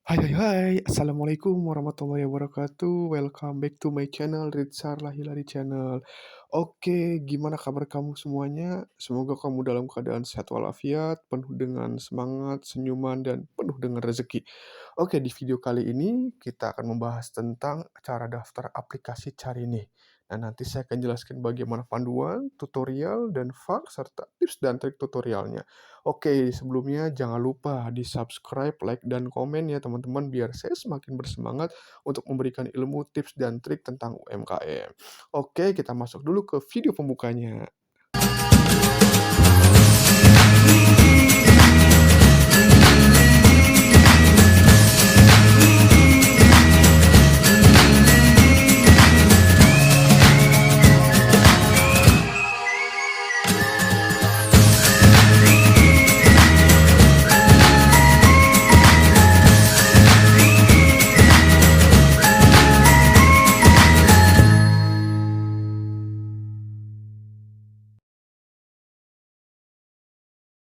Hai hai hai, Assalamualaikum warahmatullahi wabarakatuh. Welcome back to my channel, Ritsarla Hilary Channel. Oke, gimana kabar kamu semuanya? Semoga kamu dalam keadaan sehat walafiat, penuh dengan semangat, senyuman, dan penuh dengan rezeki. Oke, di video kali ini kita akan membahas tentang cara daftar aplikasi Carini. Nah, nanti saya akan jelaskan bagaimana panduan, tutorial, dan fak, serta tips dan trik tutorialnya. Oke, sebelumnya jangan lupa di-subscribe, like, dan komen ya teman-teman biar saya semakin bersemangat untuk memberikan ilmu, tips, dan trik tentang UMKM. Oke, kita masuk dulu ke video pembukanya.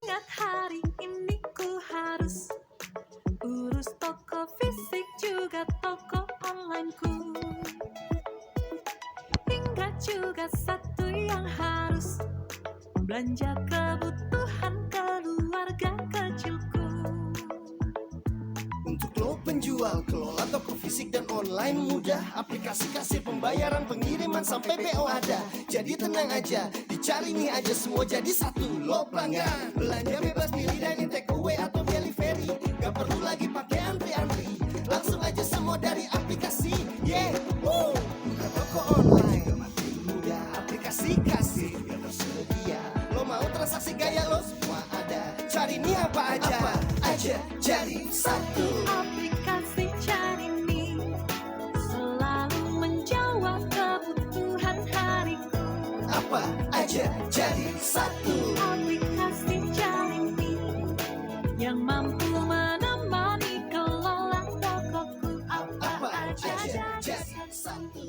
Ingat hari ini ku harus urus toko fisik juga toko onlineku. Hingga juga satu yang harus belanja kebutuhan keluarga kecilku. Untuk lo penjual, kelola toko fisik dan online mudah. Aplikasi kasir pembayaran, pengiriman sampai PO ada. Jadi tenang aja, dicari nih aja semua jadi satu. Lo pelanggan, belanja bebas pilih dining, take away atau delivery. Gak perlu lagi pakai antri-antri, langsung aja semua dari aplikasi. Yeah, woo. Buka toko online, juga makin mudah. Aplikasi kasir, biar tersedia. Lo mau transaksi gaya lo semua ada. Cari nih apa aja jadi satu. Aplikasi Carini selalu menjawab kebutuhan hariku. Apa aja jadi satu. Aplikasi Carini yang mampu menemani kelola tokoku. Apa aja jadi satu.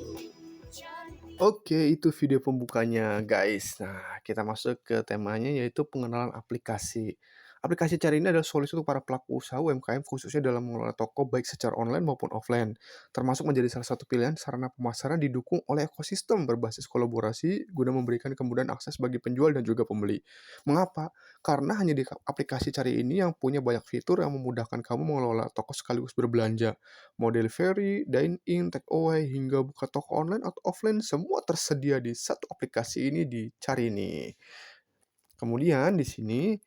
Carini. Oke, itu video pembukanya, guys. Nah, kita masuk ke temanya yaitu pengenalan aplikasi. Aplikasi Carini adalah solusi untuk para pelaku usaha UMKM khususnya dalam mengelola toko baik secara online maupun offline, termasuk menjadi salah satu pilihan sarana pemasaran didukung oleh ekosistem berbasis kolaborasi guna memberikan kemudahan akses bagi penjual dan juga pembeli. Mengapa? Karena hanya di aplikasi Cari ini yang punya banyak fitur yang memudahkan kamu mengelola toko sekaligus berbelanja. Mau delivery, dine-in, take away, hingga buka toko online atau offline, semua tersedia di satu aplikasi ini di Carini. Kemudian di sini,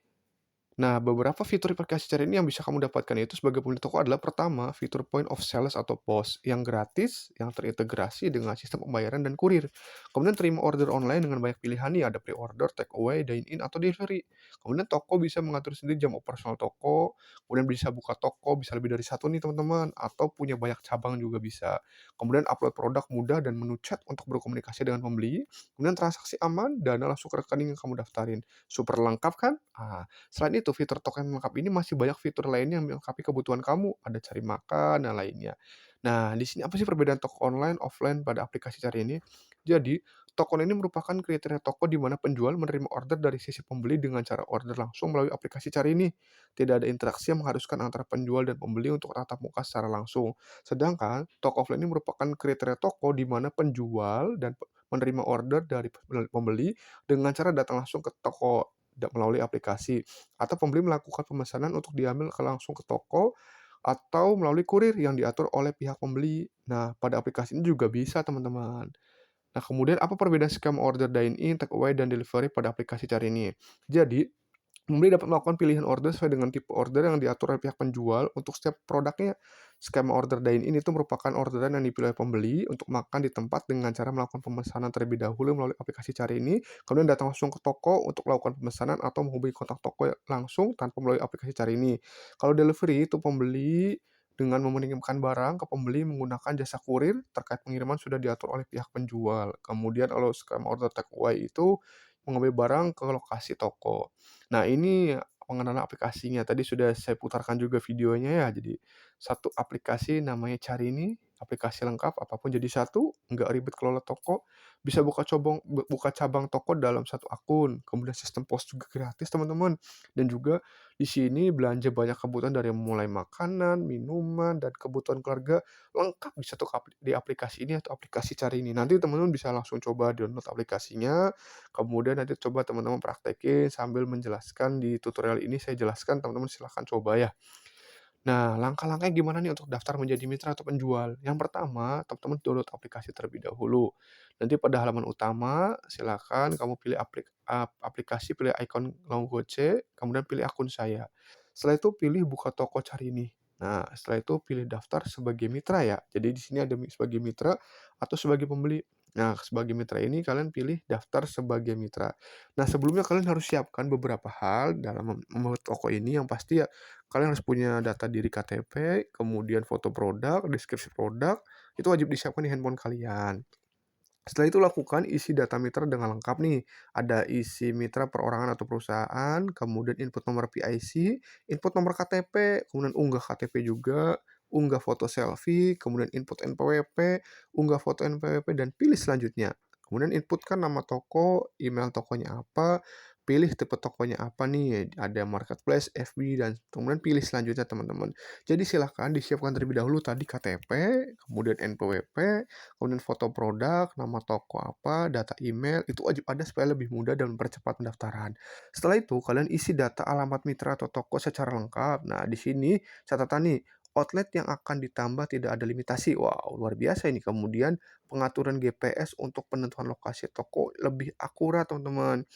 nah, beberapa fitur aplikasi Carini yang bisa kamu dapatkan itu sebagai pemilik toko adalah pertama, fitur point of sales atau POS yang gratis, yang terintegrasi dengan sistem pembayaran dan kurir. Kemudian terima order online dengan banyak pilihan nih, ada pre-order, take away, dine-in, atau delivery. Kemudian toko bisa mengatur sendiri jam operasional toko, kemudian bisa buka toko, bisa lebih dari satu nih teman-teman, atau punya banyak cabang juga bisa. Kemudian upload produk mudah dan menu chat untuk berkomunikasi dengan pembeli. Kemudian transaksi aman, dana langsung ke rekening yang kamu daftarin. Super lengkap kan? Selain itu, fitur token lengkap ini masih banyak fitur lainnya yang melengkapi kebutuhan kamu, ada cari makan, dan lainnya. Nah, di sini apa sih perbedaan toko online, offline pada aplikasi Cari ini? Jadi, toko online ini merupakan kriteria toko di mana penjual menerima order dari sisi pembeli dengan cara order langsung melalui aplikasi Cari ini. Tidak ada interaksi yang mengharuskan antara penjual dan pembeli untuk tatap muka secara langsung. Sedangkan, toko offline ini merupakan kriteria toko di mana penjual dan menerima order dari pembeli dengan cara datang langsung ke toko melalui aplikasi, atau pembeli melakukan pemesanan untuk diambil langsung ke toko atau melalui kurir yang diatur oleh pihak pembeli. Nah, pada aplikasi ini juga bisa, teman-teman. Nah, kemudian apa perbedaan skema order dine-in, take away, dan delivery pada aplikasi Cari ini? Jadi, pembeli dapat melakukan pilihan order sesuai dengan tipe order yang diatur oleh pihak penjual untuk setiap produknya. Skema order dine-in itu merupakan orderan yang dipilih oleh pembeli untuk makan di tempat dengan cara melakukan pemesanan terlebih dahulu melalui aplikasi Cari ini, kemudian datang langsung ke toko untuk melakukan pemesanan atau menghubungi kontak toko langsung tanpa melalui aplikasi Cari ini. Kalau delivery itu pembeli dengan mengirimkan barang ke pembeli menggunakan jasa kurir terkait pengiriman sudah diatur oleh pihak penjual. Kemudian kalau skema order take away itu mengambil barang ke lokasi toko. Nah, ini pengenalan aplikasinya. Tadi sudah saya putarkan juga videonya ya. Jadi, satu aplikasi namanya Carini, aplikasi lengkap, apapun jadi satu, nggak ribet kelola toko, bisa buka cabang toko dalam satu akun, kemudian sistem pos juga gratis teman-teman, dan juga di sini belanja banyak kebutuhan dari mulai makanan, minuman, dan kebutuhan keluarga lengkap di satu di aplikasi ini atau aplikasi Cari ini. Nanti teman-teman bisa langsung coba download aplikasinya, kemudian nanti coba teman-teman praktekin sambil menjelaskan di tutorial ini saya jelaskan, teman-teman silahkan coba ya. Nah, langkah-langkahnya gimana nih untuk daftar menjadi mitra atau penjual? Yang pertama, teman-teman download aplikasi terlebih dahulu. Nanti pada halaman utama, silakan kamu pilih aplikasi, pilih ikon logo C, kemudian pilih akun saya. Setelah itu pilih buka toko cari ini. Nah, setelah itu pilih daftar sebagai mitra ya. Jadi di sini ada sebagai mitra atau sebagai pembeli. Nah, sebagai mitra ini kalian pilih daftar sebagai mitra. Nah, sebelumnya kalian harus siapkan beberapa hal dalam membuat toko ini yang pasti ya kalian harus punya data diri KTP, kemudian foto produk, deskripsi produk, itu wajib disiapkan di handphone kalian. Setelah itu lakukan isi data mitra dengan lengkap nih. Ada isi mitra perorangan atau perusahaan, kemudian input nomor PIC, input nomor KTP, kemudian unggah KTP juga, unggah foto selfie, kemudian input NPWP, unggah foto NPWP, dan pilih selanjutnya. Kemudian inputkan nama toko, email tokonya apa, pilih tipe tokonya apa nih, ada marketplace, FB, dan kemudian pilih selanjutnya teman-teman. Jadi silahkan disiapkan terlebih dahulu tadi KTP, kemudian NPWP, kemudian foto produk, nama toko apa, data email, itu wajib ada supaya lebih mudah dan mempercepat pendaftaran. Setelah itu, kalian isi data alamat mitra atau toko secara lengkap. Nah, di sini catatan nih, outlet yang akan ditambah tidak ada limitasi. Wow, luar biasa ini. Kemudian pengaturan GPS untuk penentuan lokasi toko lebih akurat, teman-teman.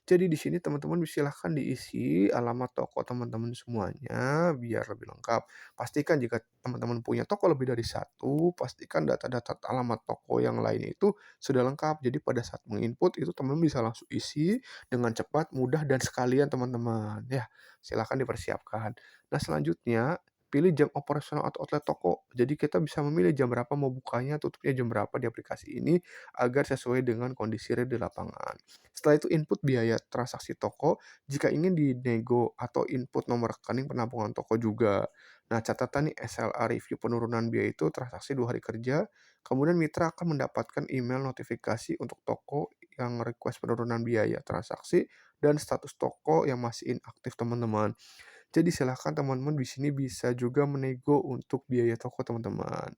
Jadi di sini teman-teman silahkan diisi alamat toko teman-teman semuanya biar lebih lengkap. Pastikan jika teman-teman punya toko lebih dari satu, pastikan data-data alamat toko yang lainnya itu sudah lengkap. Jadi pada saat menginput itu teman-teman bisa langsung isi dengan cepat, mudah, dan sekalian teman-teman. Ya, silahkan dipersiapkan. Nah, selanjutnya pilih jam operasional atau outlet toko. Jadi kita bisa memilih jam berapa mau bukanya, tutupnya jam berapa di aplikasi ini agar sesuai dengan kondisi real di lapangan. Setelah itu input biaya transaksi toko jika ingin dinego atau input nomor rekening penampungan toko juga. Nah, catatan nih SLA review penurunan biaya itu transaksi 2 hari kerja, kemudian mitra akan mendapatkan email notifikasi untuk toko yang request penurunan biaya transaksi dan status toko yang masih inaktif teman-teman. Jadi silahkan teman-teman di sini bisa juga menego untuk biaya toko teman-teman.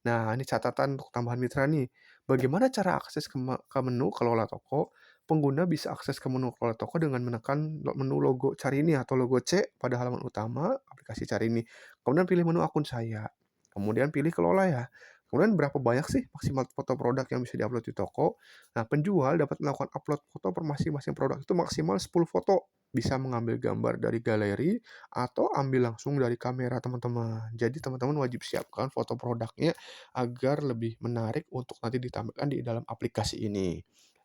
Nah, ini catatan untuk tambahan mitra nih. Bagaimana cara akses ke menu kelola toko? Pengguna bisa akses ke menu kelola toko dengan menekan menu logo cari ini atau logo C pada halaman utama aplikasi cari ini. Kemudian pilih menu akun saya. Kemudian pilih kelola ya. Kemudian berapa banyak sih maksimal foto produk yang bisa diupload di toko? Nah, penjual dapat melakukan upload foto per masing-masing produk itu maksimal 10 foto. Bisa mengambil gambar dari galeri atau ambil langsung dari kamera teman-teman. Jadi teman-teman wajib siapkan foto produknya agar lebih menarik untuk nanti ditampilkan di dalam aplikasi ini.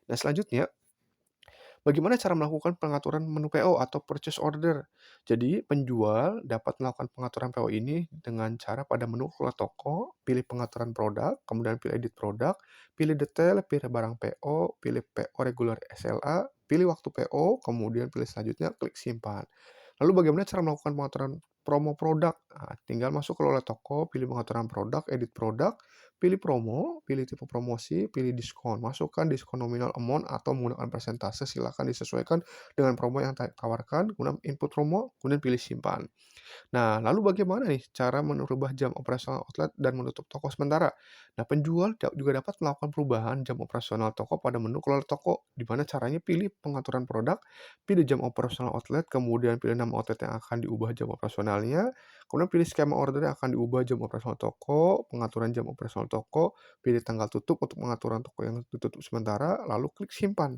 Nah, selanjutnya bagaimana cara melakukan pengaturan menu PO atau purchase order? Jadi, penjual dapat melakukan pengaturan PO ini dengan cara pada menu kelola toko, pilih pengaturan produk, kemudian pilih edit produk, pilih detail, pilih barang PO, pilih PO regular SLA, pilih waktu PO, kemudian pilih selanjutnya klik simpan. Lalu bagaimana cara melakukan pengaturan promo produk? Nah, tinggal masuk kelola toko, pilih pengaturan produk, edit produk, pilih promo, pilih tipe promosi, pilih diskon. Masukkan diskon nominal amount atau menggunakan persentase, silakan disesuaikan dengan promo yang tawarkan, kemudian input promo, kemudian pilih simpan. Nah, lalu bagaimana nih cara merubah jam operasional outlet dan menutup toko sementara? Nah, penjual juga dapat melakukan perubahan jam operasional toko pada menu kelola toko, di mana caranya pilih pengaturan produk, pilih jam operasional outlet, kemudian pilih nama outlet yang akan diubah jam operasionalnya, kemudian pilih skema order yang akan diubah jam operasional toko, pengaturan jam operasional toko, pilih tanggal tutup untuk pengaturan toko yang ditutup sementara, lalu klik simpan.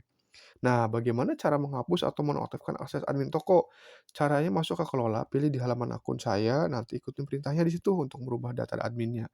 Nah, bagaimana cara menghapus atau menonaktifkan akses admin toko? Caranya masuk ke kelola, pilih di halaman akun saya, nanti ikutin perintahnya di situ untuk merubah data adminnya.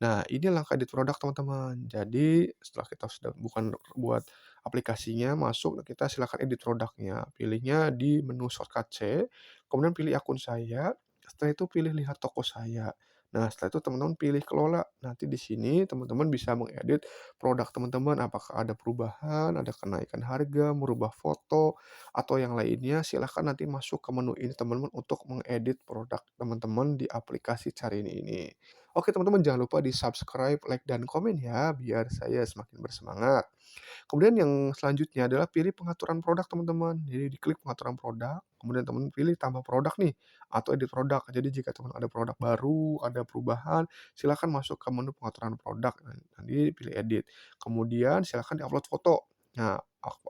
Nah, ini langkah edit produk teman-teman. Jadi, setelah kita sudah bukan buat aplikasinya, masuk, kita silakan edit produknya. Pilihnya di menu shortcut C, kemudian pilih akun saya, setelah itu pilih lihat toko saya. Nah, setelah itu teman-teman pilih kelola. Nanti di sini teman-teman bisa mengedit produk teman-teman, apakah ada perubahan, ada kenaikan harga, merubah foto, atau yang lainnya. Silahkan nanti masuk ke menu ini teman-teman untuk mengedit produk teman-teman di aplikasi Carini ini. Oke teman-teman jangan lupa di-subscribe, like, dan komen ya, biar saya semakin bersemangat. Kemudian yang selanjutnya adalah pilih pengaturan produk teman-teman. Jadi diklik pengaturan produk, kemudian teman pilih tambah produk nih, atau edit produk. Jadi jika teman ada produk baru, ada perubahan, silakan masuk ke menu pengaturan produk, nanti pilih edit. Kemudian silakan di-upload foto. Nah,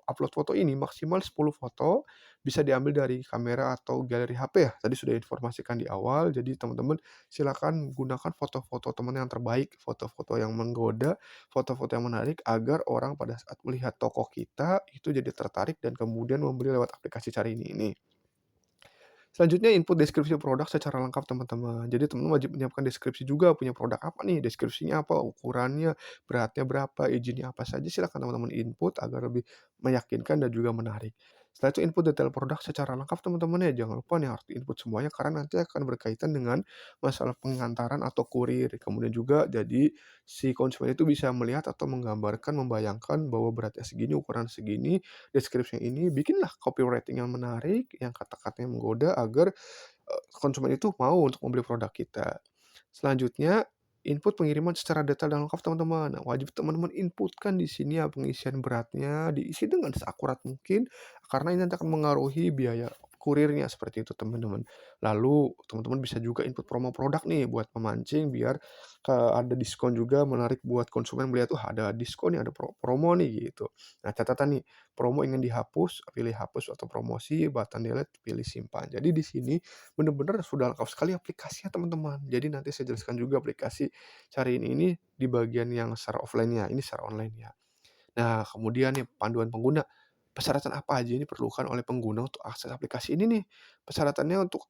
upload foto ini maksimal 10 foto, bisa diambil dari kamera atau galeri HP ya, tadi sudah informasikan di awal. Jadi teman-teman silakan gunakan foto-foto teman yang terbaik, foto-foto yang menggoda, foto-foto yang menarik agar orang pada saat melihat toko kita itu jadi tertarik dan kemudian membeli lewat aplikasi Carini ini. Selanjutnya input deskripsi produk secara lengkap teman-teman. Jadi teman-teman wajib menyiapkan deskripsi juga, punya produk apa nih, deskripsinya apa, ukurannya, beratnya berapa, izinnya apa saja, silakan teman-teman input agar lebih meyakinkan dan juga menarik. Setelah itu input detail produk secara lengkap teman-teman ya, jangan lupa nih harus input semuanya karena nanti akan berkaitan dengan masalah pengantaran atau kurir. Kemudian juga jadi si konsumen itu bisa melihat atau menggambarkan, membayangkan bahwa beratnya segini, ukuran segini, deskripsinya ini, bikinlah copywriting yang menarik, yang kata-katanya menggoda agar, konsumen itu mau untuk membeli produk kita. Selanjutnya, input pengiriman secara detail dan lengkap teman-teman. Nah, wajib teman-teman inputkan di sini ya pengisian beratnya, diisi dengan seakurat mungkin, karena ini nanti akan mengaruhi biaya kurirnya, seperti itu teman-teman. Lalu teman-teman bisa juga input promo produk nih buat memancing biar, ada diskon juga menarik buat konsumen melihat, "Wah ada diskon nih, ada promo nih," gitu. Nah catatan nih, promo ingin dihapus, pilih hapus atau promosi, button delete, pilih simpan. Jadi di sini bener-bener sudah lengkap sekali aplikasinya teman-teman. Jadi nanti saya jelaskan juga aplikasi Carin ini di bagian yang secara offline-nya, ini secara online ya. Nah, kemudian nih panduan pengguna. Persyaratan apa aja yang diperlukan oleh pengguna untuk akses aplikasi ini nih? Persyaratannya untuk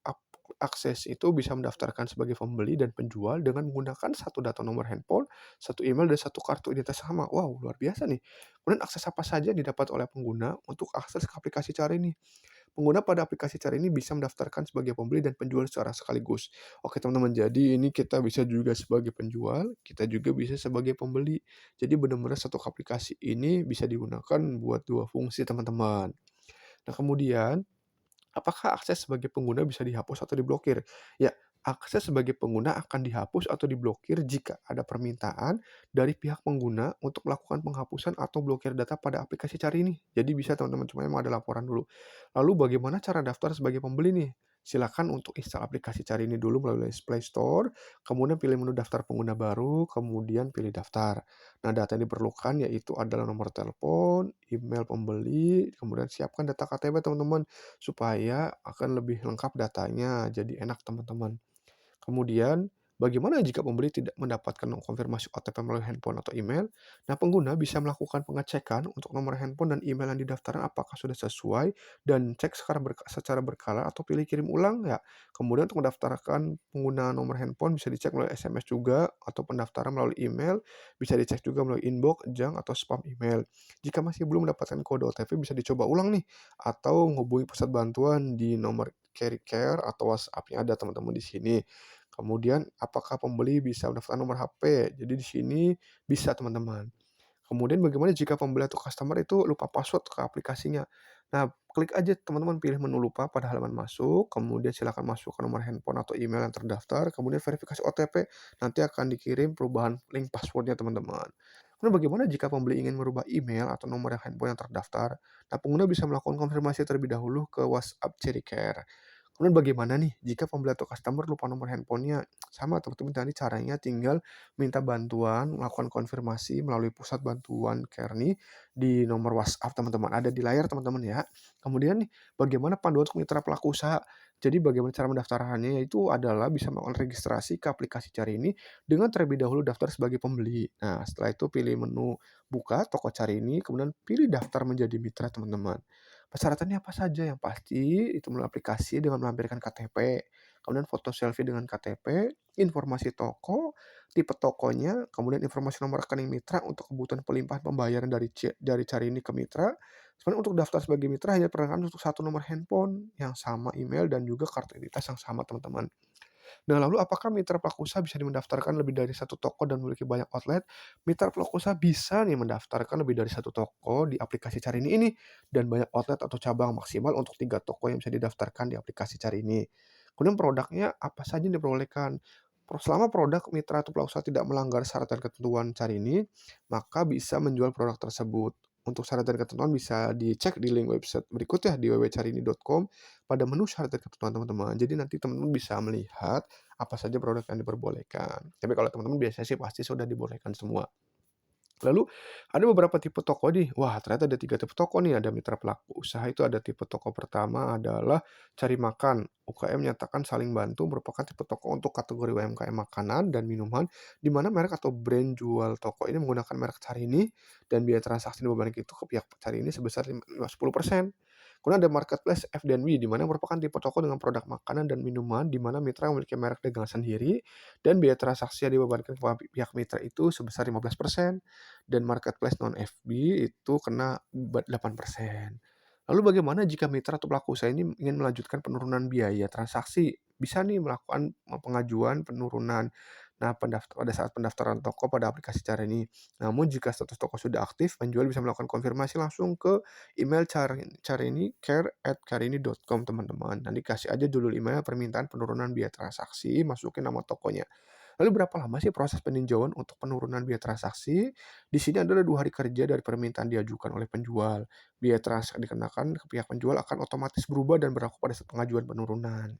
akses itu bisa mendaftarkan sebagai pembeli dan penjual dengan menggunakan satu data nomor handphone, satu email, dan satu kartu identitas sama. Wow, luar biasa nih. Kemudian akses apa saja yang didapat oleh pengguna untuk akses ke aplikasi Carin ini? Pengguna pada aplikasi Carini bisa mendaftarkan sebagai pembeli dan penjual secara sekaligus. Oke teman-teman, jadi ini kita bisa juga sebagai penjual, kita juga bisa sebagai pembeli. Jadi benar-benar satu aplikasi ini bisa digunakan buat 2 fungsi teman-teman. Nah kemudian apakah akses sebagai pengguna bisa dihapus atau diblokir? Ya, akses sebagai pengguna akan dihapus atau diblokir jika ada permintaan dari pihak pengguna untuk melakukan penghapusan atau blokir data pada aplikasi Cari ini. Jadi bisa teman-teman, cuma memang ada laporan dulu. Lalu bagaimana cara daftar sebagai pembeli nih? Silakan untuk install aplikasi Cari ini dulu melalui Play Store, kemudian pilih menu daftar pengguna baru, kemudian pilih daftar. Nah, data yang diperlukan yaitu adalah nomor telepon, email pembeli, kemudian siapkan data KTP teman-teman supaya akan lebih lengkap datanya, jadi enak teman-teman. Kemudian, bagaimana jika pembeli tidak mendapatkan konfirmasi OTP melalui handphone atau email? Nah, pengguna bisa melakukan pengecekan untuk nomor handphone dan email yang didaftarkan apakah sudah sesuai dan cek secara berkala atau pilih kirim ulang ya. Kemudian untuk mendaftarkan penggunaan nomor handphone bisa dicek melalui SMS juga atau pendaftaran melalui email bisa dicek juga melalui inbox, junk, atau spam email. Jika masih belum mendapatkan kode OTP bisa dicoba ulang nih atau menghubungi pusat bantuan di nomor Carry Care atau WhatsApp yang ada teman-teman di sini. Kemudian apakah pembeli bisa mendaftarkan nomor HP? Jadi di sini bisa teman-teman. Kemudian bagaimana jika pembeli atau customer itu lupa password ke aplikasinya? Nah, klik aja teman-teman pilih menu lupa pada halaman masuk, kemudian silakan masukkan nomor handphone atau email yang terdaftar, kemudian verifikasi OTP, nanti akan dikirim perubahan link password-nya teman-teman. Kemudian bagaimana jika pembeli ingin merubah email atau nomor yang handphone yang terdaftar? Nah, pengguna bisa melakukan konfirmasi terlebih dahulu ke WhatsApp Cherry Care. Kemudian bagaimana nih jika pembeli atau customer lupa nomor handphonenya? Sama teman-teman, tadi caranya tinggal minta bantuan, melakukan konfirmasi melalui pusat bantuan Kearney di nomor WhatsApp teman-teman, ada di layar teman-teman ya. Kemudian nih, bagaimana panduan untuk mitra pelaku usaha? Jadi bagaimana cara mendaftarannya, yaitu adalah bisa melakukan registrasi ke aplikasi Cari ini dengan terlebih dahulu daftar sebagai pembeli. Nah, setelah itu pilih menu buka toko Cari ini, kemudian pilih daftar menjadi mitra teman-teman. Persyaratannya apa saja? Yang pasti itu melalui aplikasi dengan melampirkan KTP, kemudian foto selfie dengan KTP, informasi toko, tipe tokonya, kemudian informasi nomor rekening mitra untuk kebutuhan pelimpahan pembayaran dari Carini ke mitra. Sebenarnya untuk daftar sebagai mitra hanya diperlukan untuk satu nomor handphone yang sama, email, dan juga kartu identitas yang sama teman-teman. Nah, lalu apakah mitra pelaku usaha bisa mendaftarkan lebih dari satu toko dan memiliki banyak outlet? Mitra pelaku usaha bisa nih mendaftarkan lebih dari satu toko di aplikasi Carini ini dan banyak outlet atau cabang maksimal untuk 3 toko yang bisa didaftarkan di aplikasi Carini. Kemudian produknya apa saja yang diperbolehkan? Selama produk, mitra, atau pelaku usaha tidak melanggar syarat dan ketentuan Carini, maka bisa menjual produk tersebut. Untuk syarat dan ketentuan bisa dicek di link website berikut ya, di www.carini.com pada menu syarat dan ketentuan teman-teman. Jadi nanti teman-teman bisa melihat apa saja produk yang diperbolehkan. Tapi kalau teman-teman biasanya sih pasti sudah dibolehkan semua. Lalu ada beberapa tipe toko nih. Wah, ternyata ada 3 tipe toko nih. Ada mitra pelaku usaha itu ada tipe toko pertama adalah cari makan. UKM menyatakan saling bantu merupakan tipe toko untuk kategori UMKM makanan dan minuman, di mana merek atau brand jual toko ini menggunakan merek Carini dan biaya transaksi dibebankan itu ke pihak Carini sebesar 10%. Kemudian ada marketplace F&B, di mana merupakan tipe toko dengan produk makanan dan minuman, di mana mitra memiliki merek dagang sendiri dan biaya transaksi yang dibebankan kepada pihak mitra itu sebesar 15%. Dan marketplace non-FB itu kena 8%. Lalu bagaimana jika mitra atau pelaku usaha ini ingin melanjutkan penurunan biaya transaksi? Bisa nih melakukan pengajuan penurunan. Nah, pada saat pendaftaran toko pada aplikasi Carini. Namun jika status toko sudah aktif, penjual bisa melakukan konfirmasi langsung ke email carini@carini.com teman-teman. Nanti kasih aja dulu email permintaan penurunan biaya transaksi, masukin nama tokonya. Lalu berapa lama sih proses peninjauan untuk penurunan biaya transaksi? Di sini adalah 2 hari kerja dari permintaan diajukan oleh penjual. Biaya transaksi dikenakan ke pihak penjual akan otomatis berubah dan berlaku pada saat pengajuan penurunan.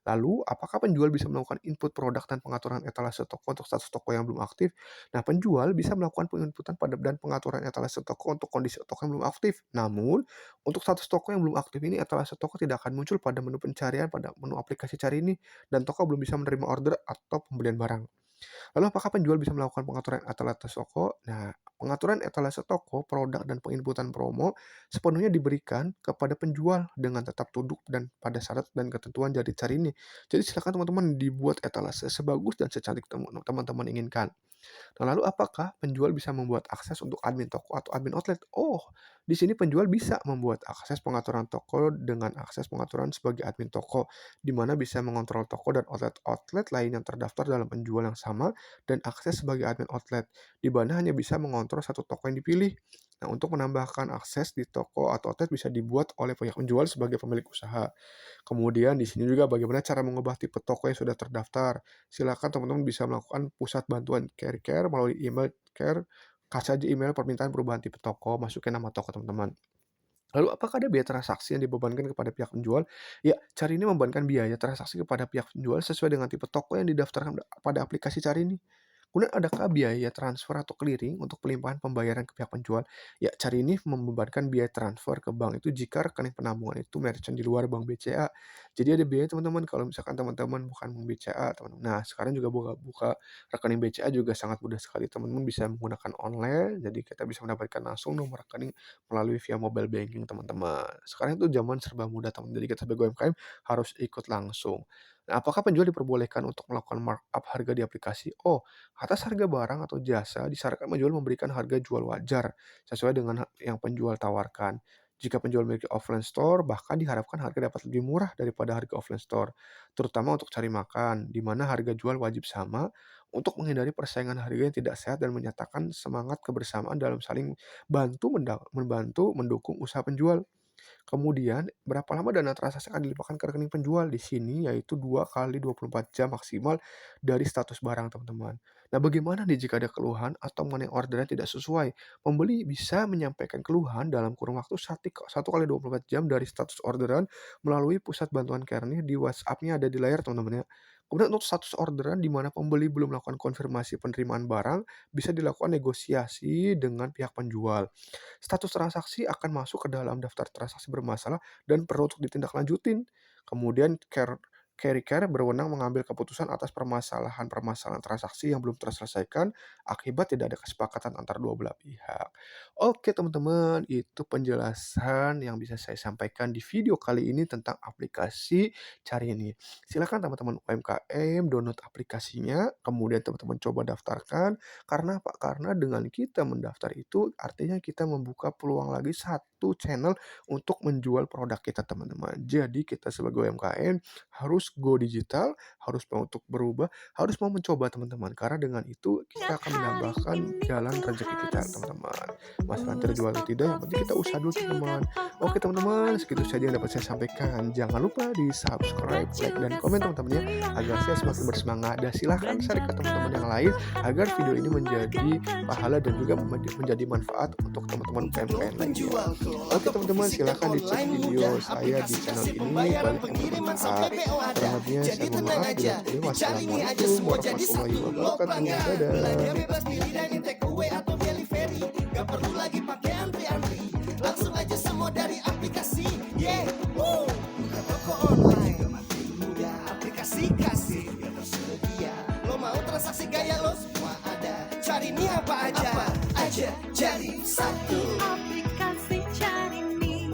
Lalu, apakah penjual bisa melakukan input produk dan pengaturan etalase toko untuk status toko yang belum aktif? Nah, penjual bisa melakukan penginputan pada dan pengaturan etalase toko untuk kondisi toko yang belum aktif. Namun, untuk status toko yang belum aktif ini, etalase toko tidak akan muncul pada menu pencarian pada menu aplikasi cari ini, dan toko belum bisa menerima order atau pembelian barang. Lalu apakah penjual bisa melakukan pengaturan etalase toko? Nah, pengaturan etalase toko, produk, dan penginputan promo sepenuhnya diberikan kepada penjual dengan tetap tunduk dan pada syarat dan ketentuan dari Carini. Jadi silakan teman-teman dibuat etalase sebagus dan secantik teman-teman inginkan. Nah, lalu apakah penjual bisa membuat akses untuk admin toko atau admin outlet? Oh, di sini penjual bisa membuat akses pengaturan toko dengan akses pengaturan sebagai admin toko, di mana bisa mengontrol toko dan outlet-outlet lain yang terdaftar dalam penjual yang sama dan akses sebagai admin outlet, di mana hanya bisa mengontrol satu toko yang dipilih. Nah, untuk menambahkan akses di toko atau outlet bisa dibuat oleh pihak penjual sebagai pemilik usaha. Kemudian di sini juga bagaimana cara mengubah tipe toko yang sudah terdaftar. Silakan teman-teman bisa melakukan pusat bantuan care melalui email care, kasih aja email permintaan perubahan tipe toko, masukin nama toko teman-teman. Lalu apakah ada biaya transaksi yang dibebankan kepada pihak penjual? Ya, Carini membebankan biaya transaksi kepada pihak penjual sesuai dengan tipe toko yang didaftarkan pada aplikasi Carini. Kemudian adakah biaya transfer atau clearing untuk pelimpahan pembayaran ke pihak penjual? Ya, Carini membebankan biaya transfer ke bank itu jika rekening penambungan itu merchant di luar bank BCA. Jadi ada biaya teman-teman kalau misalkan teman-teman bukan bank BCA, teman-teman. Nah, sekarang juga buka buka rekening BCA juga sangat mudah sekali. Teman-teman bisa menggunakan online, jadi kita bisa mendapatkan langsung nomor rekening melalui via mobile banking, teman-teman. Sekarang itu zaman serba mudah, teman. Jadi kita sebagai UMKM harus ikut langsung. Nah, apakah penjual diperbolehkan untuk melakukan markup harga di aplikasi? Oh, atas harga barang atau jasa, disarankan penjual memberikan harga jual wajar sesuai dengan yang penjual tawarkan. Jika penjual memiliki offline store, bahkan diharapkan harga dapat lebih murah daripada harga offline store, terutama untuk cari makan, di mana harga jual wajib sama untuk menghindari persaingan harga yang tidak sehat dan menyatakan semangat kebersamaan dalam saling membantu mendukung usaha penjual. Kemudian, berapa lama dana transaksi akan dilimpahkan ke rekening penjual? Di sini yaitu 2 kali 24 jam maksimal dari status barang, teman-teman. Nah, bagaimana nih jika ada keluhan atau mengenai orderan tidak sesuai? Pembeli bisa menyampaikan keluhan dalam kurun waktu 1 kali 24 jam dari status orderan melalui pusat bantuan Carini di WhatsApp-nya ada di layar, teman-teman ya. Kemudian untuk status orderan di mana pembeli belum melakukan konfirmasi penerimaan barang, bisa dilakukan negosiasi dengan pihak penjual. Status transaksi akan masuk ke dalam daftar transaksi bermasalah dan perlu untuk ditindaklanjutin. Kemudian Care berwenang mengambil keputusan atas permasalahan-permasalahan transaksi yang belum terselesaikan akibat tidak ada kesepakatan antar dua belah pihak. Oke teman-teman, itu penjelasan yang bisa saya sampaikan di video kali ini tentang aplikasi Carini. Silakan teman-teman UMKM download aplikasinya, kemudian teman-teman coba daftarkan. Karena apa? Karena dengan kita mendaftar itu artinya kita membuka peluang lagi satu channel untuk menjual produk kita teman-teman. Jadi kita sebagai UMKM harus harus go digital, harus mau untuk berubah, harus mau mencoba teman-teman. Karena dengan itu kita akan hari menambahkan ini jalan ku rezeki kita harus teman-teman. Masalah urus terjual atau tidak, yang toko penting kita usaha fisik dulu juga teman-teman. toko Oke teman-teman, online segitu ku. saja yang dapat saya sampaikan. Jangan lupa di Dan subscribe, like, dan juga komen satu teman-teman ya, yang agar saya semakin harus bersemangat. Dan silahkan share belanja ke teman-teman yang lain kebutuhan agar video ini keluarga menjadi pahala dan juga kecilku. menjadi manfaat untuk teman-teman Untuk lo UMKM lainnya. penjual kelola Oke toko teman-teman, fisik dan silahkan dicek online video mudah. saya di Aplikasi channel kasih ini pembayaran balik yang pengiriman sampai bermanfaat. PO ada. Kurang lebihnya saya Jadi mohon tenang maaf. aja, Bila kurang, dicari nih aja wassalamualaikum semua jadi warahmatullahi satu. Lo wabarakatuh. pelanggan belanja Dadah. bebas pilih dining take away atau delivery. Gak perlu lagi pakai antri-antri. Langsung aja semua dari aplikasi. Yeah, woo. Buka toko online juga makin mudah. Aplikasi kasih dia tersedia. Lo mau transaksi gaya lo semua ada. Cari nih apa aja jadi satu. Aplikasi Carini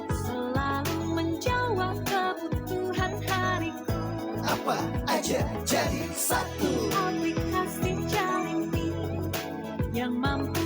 selalu menjawab kebutuhan hariku. Apa aja jadi satu. Aplikasi Carini yang mampu